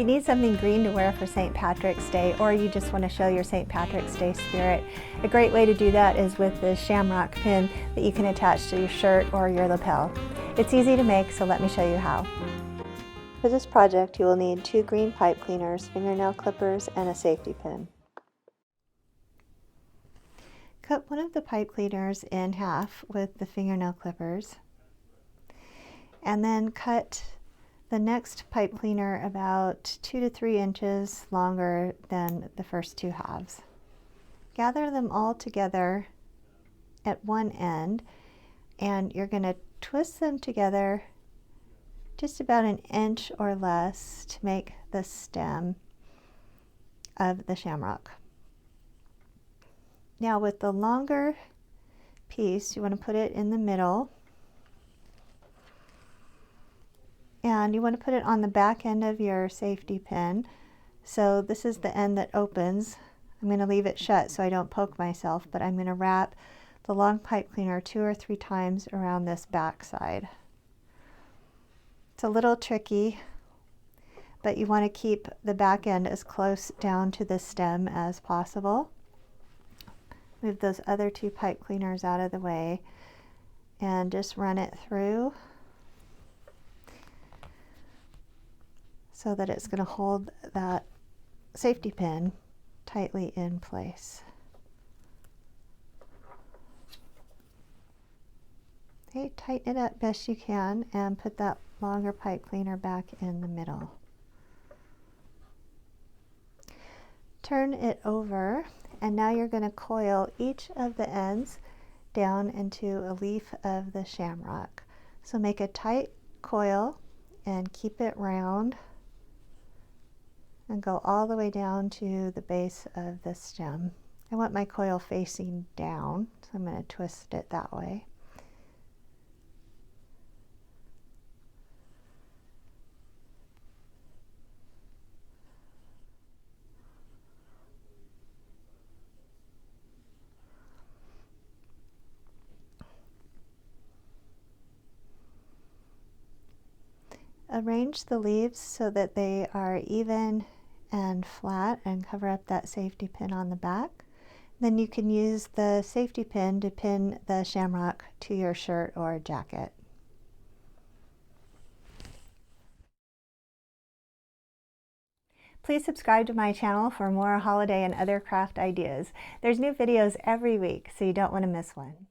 you need something green to wear for St. Patrick's Day, or you just want to show your St. Patrick's Day spirit, a great way to do that is with the Shamrock pin that you can attach to your shirt or your lapel. It's easy to make, so let me show you how. For this project, you will need 2 green pipe cleaners, fingernail clippers, and a safety pin. Cut one of the pipe cleaners in half with the fingernail clippers, and then cut the next pipe cleaner about 2 to 3 inches longer than the first 2 halves. Gather them all together at one end, and you're going to twist them together just about an inch or less to make the stem of the shamrock. Now with the longer piece, you want to put it in the middle, and you want to put it on the back end of your safety pin. So this is the end that opens. I'm going to leave it shut so I don't poke myself, but I'm going to wrap the long pipe cleaner 2 or 3 times around this back side. It's a little tricky, but you want to keep the back end as close down to the stem as possible. Move those other 2 pipe cleaners out of the way and just run it through so that it's going to hold that safety pin tightly in place. Okay, tighten it up best you can and put that longer pipe cleaner back in the middle. Turn it over, and now you're going to coil each of the ends down into a leaf of the shamrock. So make a tight coil and keep it round and go all the way down to the base of the stem. I want my coil facing down, so I'm going to twist it that way. Arrange the leaves so that they are even and flat and cover up that safety pin on the back. Then you can use the safety pin to pin the shamrock to your shirt or jacket. Please subscribe to my channel for more holiday and other craft ideas. There's new videos every week, so you don't want to miss one.